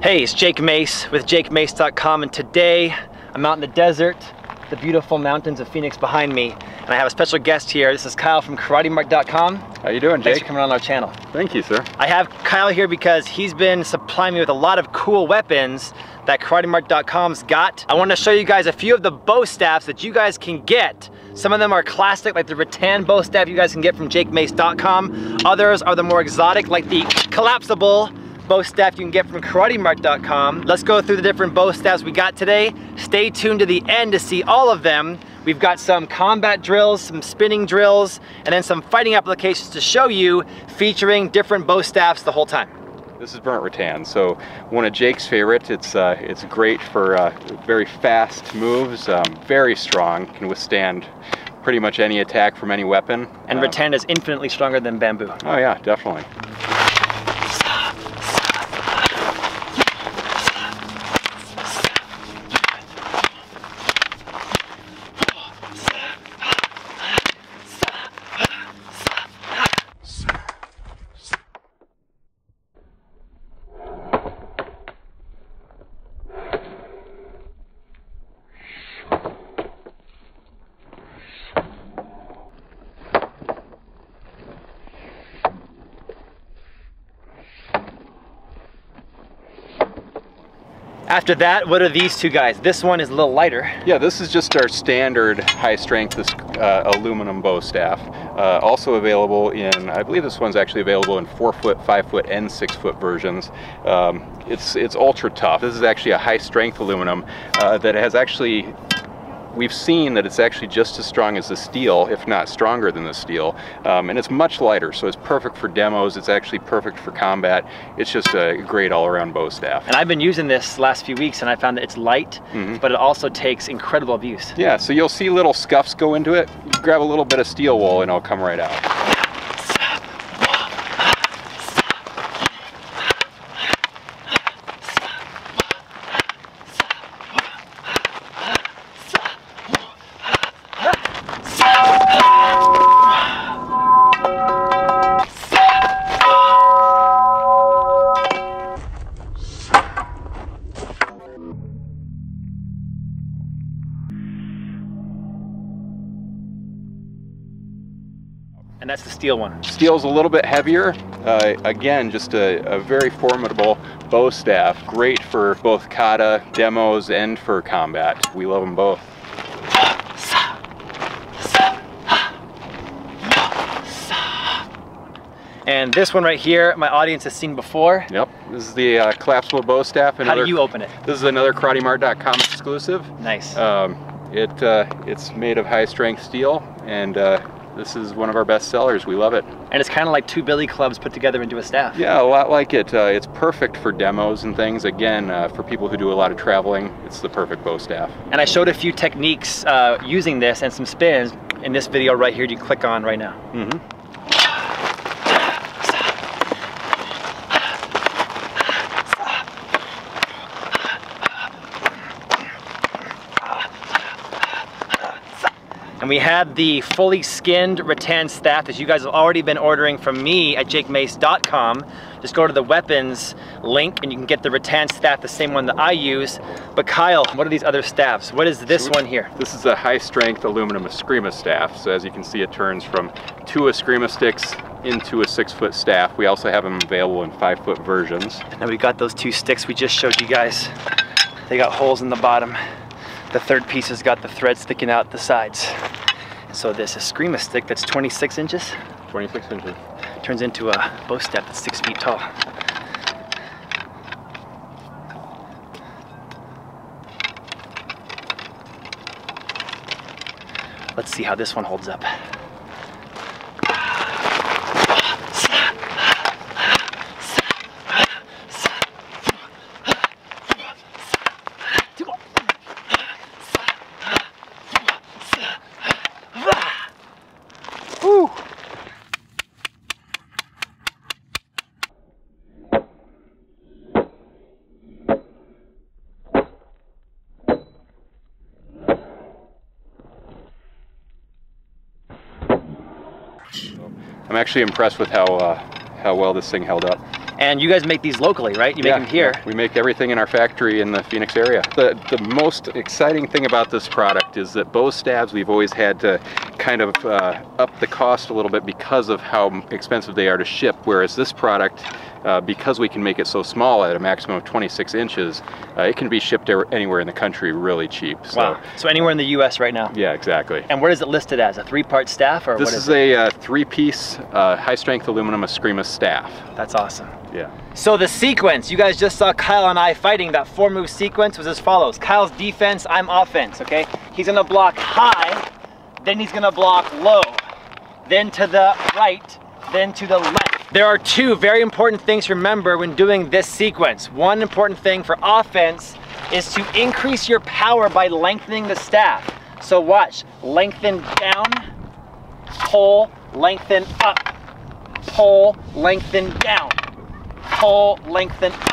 Hey, it's Jake Mace with JakeMace.com, and today I'm out in the desert, the beautiful mountains of Phoenix behind me, and I have a special guest here. This is Kyle from KarateMart.com. How you doing, Jake? Thanks for coming on our channel. Thank you, sir. I have Kyle here because he's been supplying me with a lot of cool weapons that KarateMart.com's got. I want to show you guys a few of the bow staffs that you guys can get. Some of them are classic, like the Rattan Bo Staff you guys can get from JakeMace.com. Others are the more exotic, like the Collapsible Bo Staff you can get from KarateMart.com. Let's go through the different bow staffs we got today. Stay tuned to the end to see all of them. We've got some combat drills, some spinning drills, and then some fighting applications to show you, featuring different bow staffs the whole time. This is Brent Rattan, so one of Jake's favorites. It's great for very fast moves, very strong, can withstand pretty much any attack from any weapon. And Rattan is infinitely stronger than bamboo. Oh yeah, definitely. After that, what are these two guys? This one is a little lighter. Yeah, this is just our standard high strength aluminum bow staff. Also available in, I believe this one's actually available in 4-foot, 5-foot, and 6-foot versions. It's ultra tough. This is actually a high strength aluminum that has actually, we've seen that it's actually just as strong as the steel, if not stronger than the steel, and it's much lighter, so it's perfect for demos. It's actually perfect for combat. It's just a great all-around bow staff. And I've been using this last few weeks, and I found that it's light, but it also takes incredible abuse. Yeah, so you'll see little scuffs go into it. You grab a little bit of steel wool and it'll come right out. And that's the steel one. Steel's a little bit heavier. Again, just a very formidable bow staff. Great for both kata, demos, and for combat. We love them both. And this one right here, my audience has seen before. Yep, this is the Collapsible Bo Staff. How do you open it? This is another KarateMart.com exclusive. Nice. It's made of high strength steel, and this is one of our best sellers. We love it. And it's kind of like two billy clubs put together into a staff. Yeah, a lot like it. It's perfect for demos and things. Again, for people who do a lot of traveling, it's the perfect bow staff. And I showed a few techniques using this and some spins in this video right here you click on right now. And we had the fully skinned rattan staff that you guys have already been ordering from me at JakeMace.com. Just go to the weapons link and you can get the rattan staff, the same one that I use. But Kyle, what are these other staffs? What is this one here? This is a high strength aluminum Escrima staff. So as you can see, it turns from 2 Escrima sticks into a 6-foot staff. We also have them available in 5-foot versions. And we got those 2 sticks we just showed you guys. They got holes in the bottom. The third piece has got the thread sticking out the sides. So this Escrima stick that's 26 inches. 26 inches. Turns into a bow staff that's 6 feet tall. Let's see how this one holds up. I'm actually impressed with how well this thing held up. And you guys make these locally, right? You make them here. We make everything in our factory in the Phoenix area. The most exciting thing about this product is that bow stabs, we've always had to kind of up the cost a little bit because of how expensive they are to ship, whereas this product, because we can make it so small at a maximum of 26 inches, it can be shipped anywhere in the country really cheap. So, wow. So anywhere in the US right now? Yeah, exactly. And what is it listed as? A 3-part staff? Or this what is a 3-piece high-strength aluminum Escrima staff. That's awesome. Yeah. So the sequence, you guys just saw Kyle and I fighting. That 4-move sequence was as follows. Kyle's defense, I'm offense, okay? He's gonna block high, then he's gonna block low, then to the right, then to the left. There are 2 very important things to remember when doing this sequence. One important thing for offense is to increase your power by lengthening the staff. So watch, lengthen down, pull, lengthen up, pull, lengthen down, pull, lengthen up.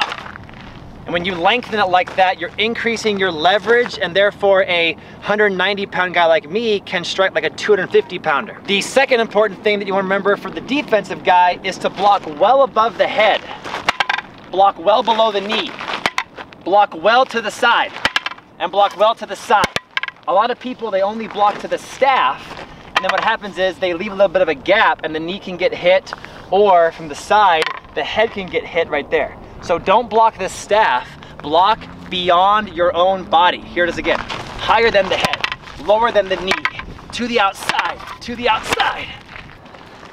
And when you lengthen it like that, you're increasing your leverage, and therefore a 190-pound guy like me can strike like a 250-pounder. The second important thing that you want to remember for the defensive guy is to block well above the head, block well below the knee, block well to the side, and block well to the side. A lot of people, they only block to the staff, and then what happens is they leave a little bit of a gap and the knee can get hit, or from the side, the head can get hit right there. So don't block the staff, block beyond your own body. Here it is again. Higher than the head, lower than the knee, to the outside, to the outside.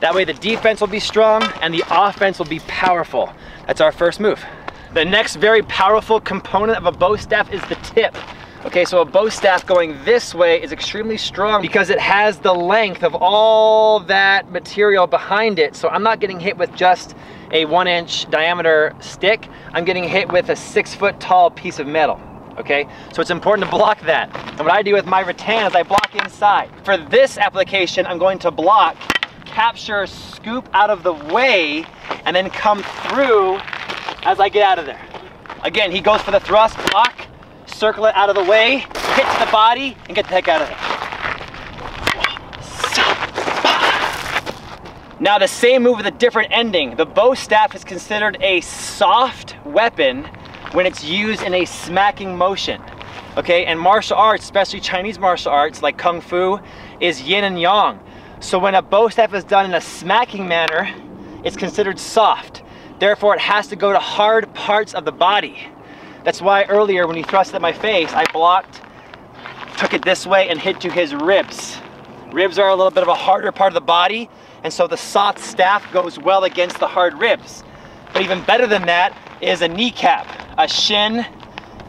That way the defense will be strong and the offense will be powerful. That's our first move. The next very powerful component of a bow staff is the tip. Okay, so a bow staff going this way is extremely strong because it has the length of all that material behind it. So I'm not getting hit with just a 1-inch diameter stick. I'm getting hit with a 6-foot tall piece of metal. Okay, so it's important to block that. And what I do with my rattan is I block inside. For this application, I'm going to block, capture, scoop out of the way, and then come through as I get out of there. Again, he goes for the thrust, block, circle it out of the way, hit to the body, and get the heck out of there. Now the same move with a different ending. The bow staff is considered a soft weapon when it's used in a smacking motion. Okay, and martial arts, especially Chinese martial arts like Kung Fu, is yin and yang. So when a bow staff is done in a smacking manner, it's considered soft. Therefore, it has to go to hard parts of the body. That's why earlier when he thrust at my face, I blocked, took it this way, and hit to his ribs. Ribs are a little bit of a harder part of the body, and so the soft staff goes well against the hard ribs. But even better than that is a kneecap, a shin,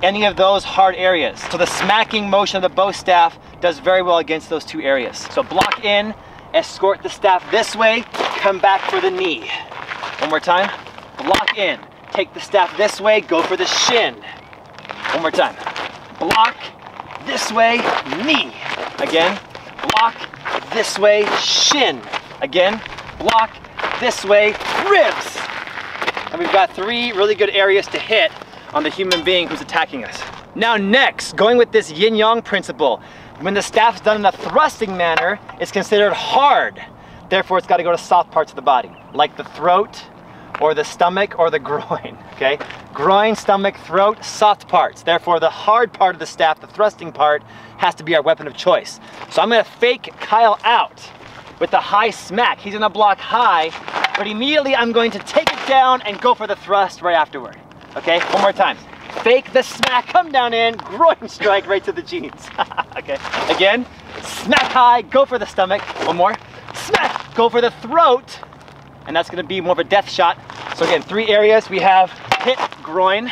any of those hard areas. So the smacking motion of the bow staff does very well against those 2 areas. So block in, escort the staff this way, come back for the knee. One more time, block in. Take the staff this way, go for the shin. One more time. Block, this way, knee. Again, block, this way, shin. Again, block, this way, ribs. And we've got 3 really good areas to hit on the human being who's attacking us. Now next, going with this yin-yang principle, when the staff's done in a thrusting manner, it's considered hard. Therefore, it's got to go to soft parts of the body, like the throat, or the stomach, or the groin, okay? Groin, stomach, throat, soft parts. Therefore, the hard part of the staff, the thrusting part, has to be our weapon of choice. So I'm gonna fake Kyle out with the high smack. He's gonna block high, but immediately I'm going to take it down and go for the thrust right afterward. Okay, one more time. Fake the smack, come down in, groin strike right to the jeans. Okay, again, smack high, go for the stomach. One more, smack, go for the throat, and that's gonna be more of a death shot. So again, 3 areas. We have hit groin,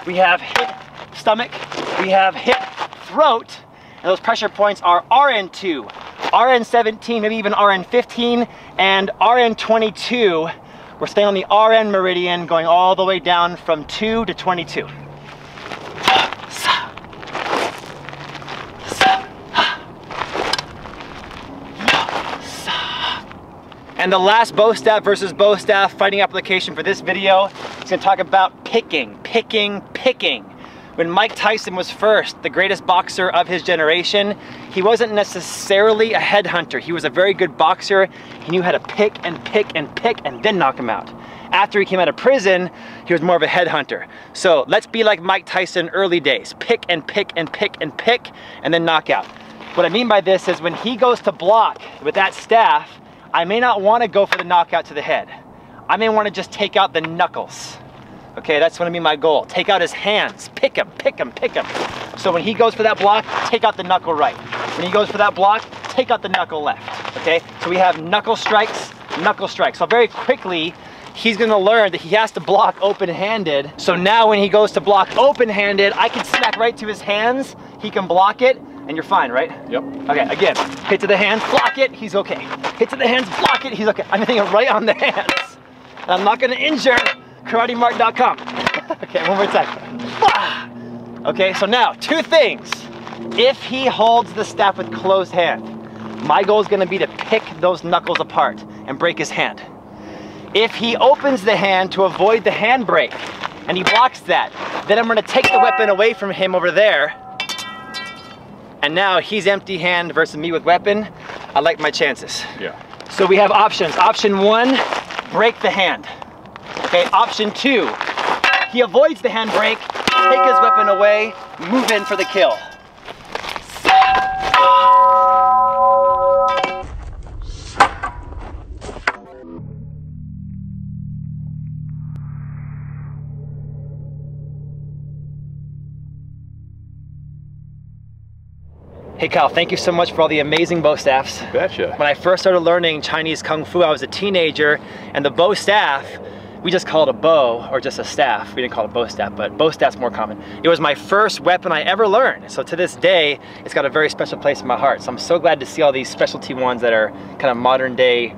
we have hit stomach, we have hit throat, and those pressure points are RN2, RN17, maybe even RN15, and RN22. We're staying on the RN meridian, going all the way down from 2 to 22. And the last bow staff versus bow staff fighting application for this video is going to talk about picking. When Mike Tyson was first, the greatest boxer of his generation, he wasn't necessarily a headhunter. He was a very good boxer. He knew how to pick and pick and pick and then knock him out. After he came out of prison, he was more of a headhunter. So let's be like Mike Tyson early days. Pick and pick and pick and pick, and then knock out. What I mean by this is when he goes to block with that staff, I may not want to go for the knockout to the head. I may want to just take out the knuckles. Okay, that's gonna be my goal. Take out his hands, pick him, pick him, pick him. So when he goes for that block, take out the knuckle right. When he goes for that block, take out the knuckle left, okay? So we have knuckle strikes, knuckle strikes. So very quickly, he's gonna learn that he has to block open-handed. So now when he goes to block open-handed, I can smack right to his hands, he can block it, and you're fine, right? Yep. Okay, again, hit to the hands, block it, he's okay. Hit to the hands, block it, he's okay. I'm hitting it right on the hands. And I'm not gonna injure KarateMark.com. Okay, one more time. Okay, so now, two things. If he holds the staff with closed hand, my goal is gonna be to pick those knuckles apart and break his hand. If he opens the hand to avoid the hand break, and he blocks that, then I'm gonna take the weapon away from him over there, and now he's empty hand versus me with weapon. I like my chances. Yeah. So we have options. Option one, break the hand. Okay, option two, he avoids the hand break, take his weapon away, move in for the kill. Hey Kyle, thank you so much for all the amazing bow staffs. Betcha. When I first started learning Chinese Kung Fu, I was a teenager, and the bow staff, we just call it a bow or just a staff. We didn't call it bow staff, but bow staff's more common. It was my first weapon I ever learned. So to this day, it's got a very special place in my heart. So I'm so glad to see all these specialty ones that are kind of modern day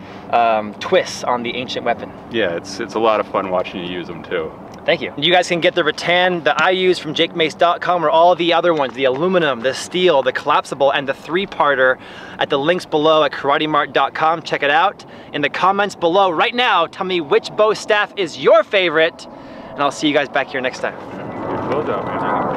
twists on the ancient weapon. Yeah, it's a lot of fun watching you use them too. Thank you. You guys can get the rattan that I use from jakemace.com or all the other ones, the aluminum, the steel, the collapsible, and the 3-parter at the links below at karatemart.com. Check it out. In the comments below right now, tell me which bow staff is your favorite, and I'll see you guys back here next time. Well done, man.